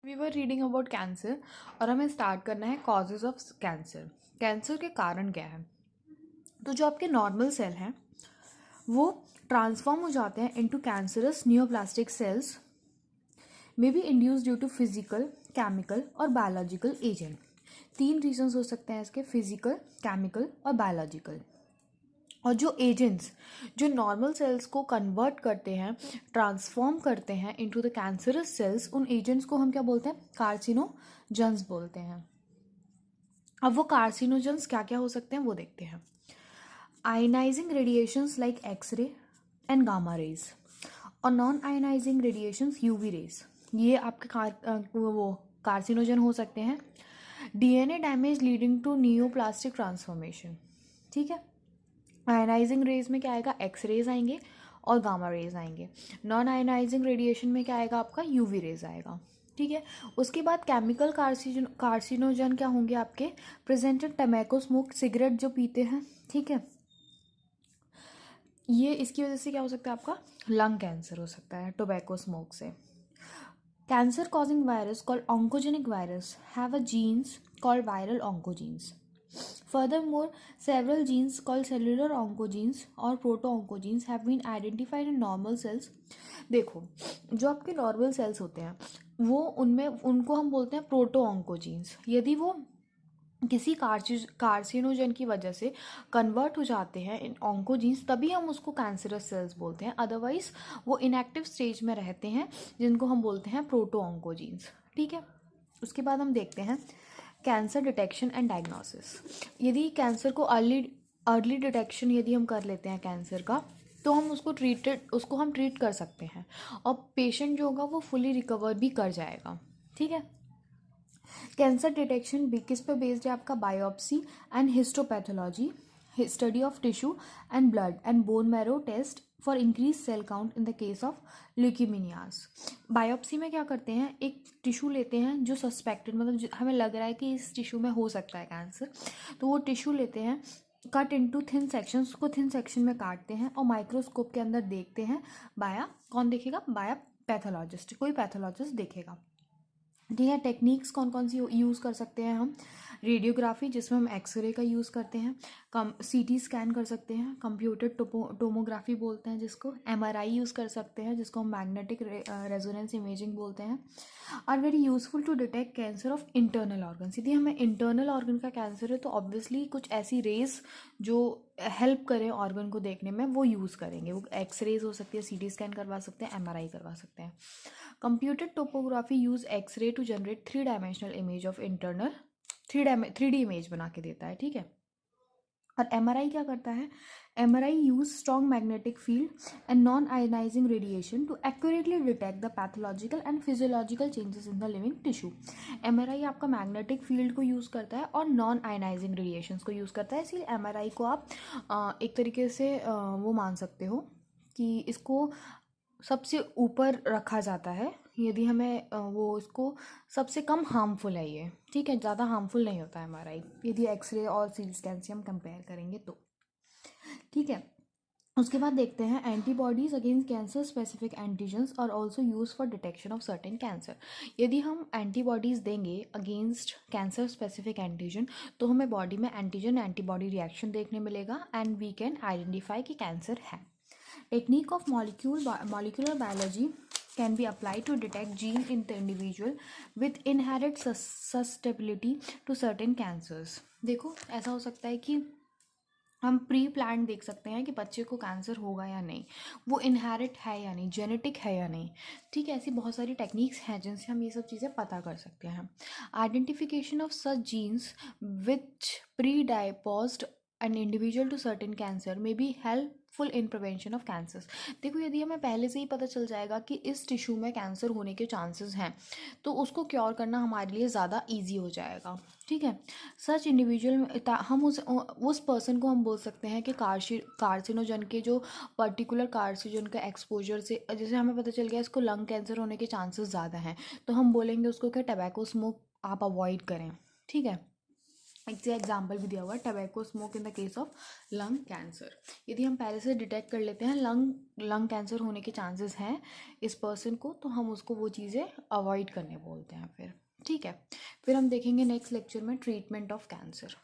We were reading about cancer और हमें start करना है कॉजेज ऑफ कैंसर। कैंसर के कारण क्या है? तो जो आपके नॉर्मल सेल हैं वो ट्रांसफॉर्म हो जाते हैं into cancerous neoplastic cells, may be induce due to physical, chemical और बायोलॉजिकल एजेंट। 3 रीजंस हो सकते हैं इसके, फिजिकल, केमिकल और बायोलॉजिकल। और जो एजेंट्स जो नॉर्मल सेल्स को कन्वर्ट करते हैं, ट्रांसफॉर्म करते हैं इनटू द कैंसरस सेल्स, उन एजेंट्स को हम क्या बोलते हैं? कार्सिनोजेंस बोलते हैं। अब वो कार्सिनोजेंस क्या क्या हो सकते हैं वो देखते हैं। Ionising radiations like X-ray and gamma rays, और non ionising radiations UV rays, ये आपके वो कार्सिनोजन हो सकते हैं। DNA damage leading to neoplastic transformation, ठीक है। आयनाइजिंग रेज में क्या आएगा? एक्स रेज आएंगे और गामा रेज आएंगे। नॉन आयनाइजिंग रेडिएशन में क्या आएगा? आपका यूवी रेज आएगा, ठीक है। उसके बाद केमिकल कार्सिनोजन क्या होंगे आपके? प्रेजेंटेड टमैको स्मोक, सिगरेट जो पीते हैं, ठीक है। ये इसकी वजह से क्या हो सकता है? आपका लंग कैंसर हो सकता है टोबैको स्मोक से। Cancer causing virus called oncogenic virus have a genes called viral oncogenes. Furthermore, several genes called cellular oncogenes or proto-oncogenes have been identified in normal cells. देखो, जो आपके नॉर्मल सेल्स होते हैं वो उनमें उनको हम बोलते हैं प्रोटो ऑन्कोजीन्स। यदि वो किसी कार्सिनोजन की वजह से कन्वर्ट हो जाते हैं इन ऑन्कोजीन्स, तभी हम उसको कैंसरस सेल्स बोलते हैं। अदरवाइज वो इनएक्टिव स्टेज में रहते हैं, जिनको हम बोलते हैं प्रोटो ऑन्कोजीन्स, ठीक है। उसके बाद हम देखते हैं कैंसर डिटेक्शन एंड डायग्नोसिस। यदि कैंसर को अर्ली डिटेक्शन यदि हम कर लेते हैं कैंसर का, तो हम उसको हम ट्रीट कर सकते हैं और पेशेंट जो होगा वो फुली रिकवर भी कर जाएगा, ठीक है। कैंसर डिटेक्शन भी किस पे बेस्ड है? आपका biopsy and histopathology, study of tissue and blood and bone marrow test for increase cell count in the case of leukaemias. Biopsy में क्या करते हैं? एक टिश्यू लेते हैं जो सस्पेक्टेड, मतलब हमें लग रहा है कि इस टिश्यू में हो सकता है कैंसर, तो वो टिश्यू लेते हैं, कट इनटू थिन सेक्शन, उसको थिन सेक्शन में काटते हैं और माइक्रोस्कोप के अंदर देखते हैं। कौन देखेगा? बाया पैथोलॉजिस्ट, कोई पैथोलॉजिस्ट देखेगा, ठीक है। टेक्निक्स कौन कौन सी यूज़ कर सकते हैं हम? रेडियोग्राफी, जिसमें हम एक्सरे का यूज़ करते हैं, सीटी स्कैन कर सकते हैं, कंप्यूटर टोमोग्राफी बोलते हैं जिसको, एमआरआई यूज़ कर सकते हैं जिसको हम मैग्नेटिक रेजोनेंस इमेजिंग बोलते हैं। Are very useful to detect cancer of internal organ. यदि हमें इंटरनल ऑर्गन का कैंसर है तो ऑब्वियसली कुछ ऐसी रेज जो हेल्प करें ऑर्गन को देखने में वो यूज़ करेंगे। वो एक्सरेज हो सकती है, सीटी स्कैन करवा सकते हैं, एमआरआई करवा सकते हैं। Computer topography use X ray to generate 3 dimensional image of internal, 3D image बना के देता है, ठीक है। और एमआरआई क्या करता है? MRI use strong magnetic field and non ionising radiation to accurately detect the pathological and physiological changes in the living tissue. MRI आपका मैग्नेटिक फील्ड को यूज़ करता है और नॉन आयनाइजिंग रेडिएशंस को यूज़ करता है, इसलिए एमआरआई को आप एक तरीके से वो मान सकते हो कि इसको सबसे ऊपर रखा जाता है। यदि हमें वो इसको सबसे कम हार्मफुल है ये, ठीक है, ज़्यादा हार्मफुल नहीं होता है एमआरआई यदि एक्सरे और सीटी स्कैन से हम कंपेयर करेंगे तो, ठीक है। उसके बाद देखते हैं antibodies against cancer specific antigens और also use for detection of certain cancer. यदि हम एंटीबॉडीज़ देंगे अगेंस्ट कैंसर स्पेसिफिक एंटीजन, तो हमें बॉडी में एंटीजन एंटीबॉडी रिएक्शन देखने मिलेगा एंड वी कैन आइडेंटिफाई कि कैंसर है। Technique of molecular biology can be applied to detect gene in the individual with inherent susceptibility to certain cancers. देखो, ऐसा हो सकता है कि हम प्री प्लान देख सकते हैं कि बच्चे को कैंसर होगा या नहीं, वो इनहेरिट है या नहीं, जेनेटिक है या नहीं, ठीक है। ऐसी बहुत सारी टेक्निक्स हैं जिनसे हम ये सब चीज़ें पता कर सकते हैं। Identification of such genes which predisposed an individual to certain cancer may be helpful in prevention of cancers. देखो, यदि हमें पहले से ही पता चल जाएगा कि इस टिश्यू में कैंसर होने के चांसेस हैं, तो उसको क्योर करना हमारे लिए ज़्यादा ईजी हो जाएगा, ठीक है। सच इंडिविजुअल हम उस पर्सन को हम बोल सकते हैं कि कार्सिनोजन के जो पर्टिकुलर कार्सिनोजन का एक्सपोजर से, जैसे हमें पता चल गया इसको लंग कैंसर होने के चांसेस ज़्यादा हैं, तो हम बोलेंगे उसको कि टबैको स्मोक आप अवॉइड करें, ठीक है। इससे एग्जाम्पल भी दिया हुआ है, tobacco smoke in the case of lung cancer. यदि हम पहले से डिटेक्ट कर लेते हैं लंग कैंसर होने के चांसेस हैं इस पर्सन को, तो हम उसको वो चीज़ें अवॉइड करने बोलते हैं फिर। ठीक है, फिर हम देखेंगे नेक्स्ट लेक्चर में ट्रीटमेंट ऑफ कैंसर।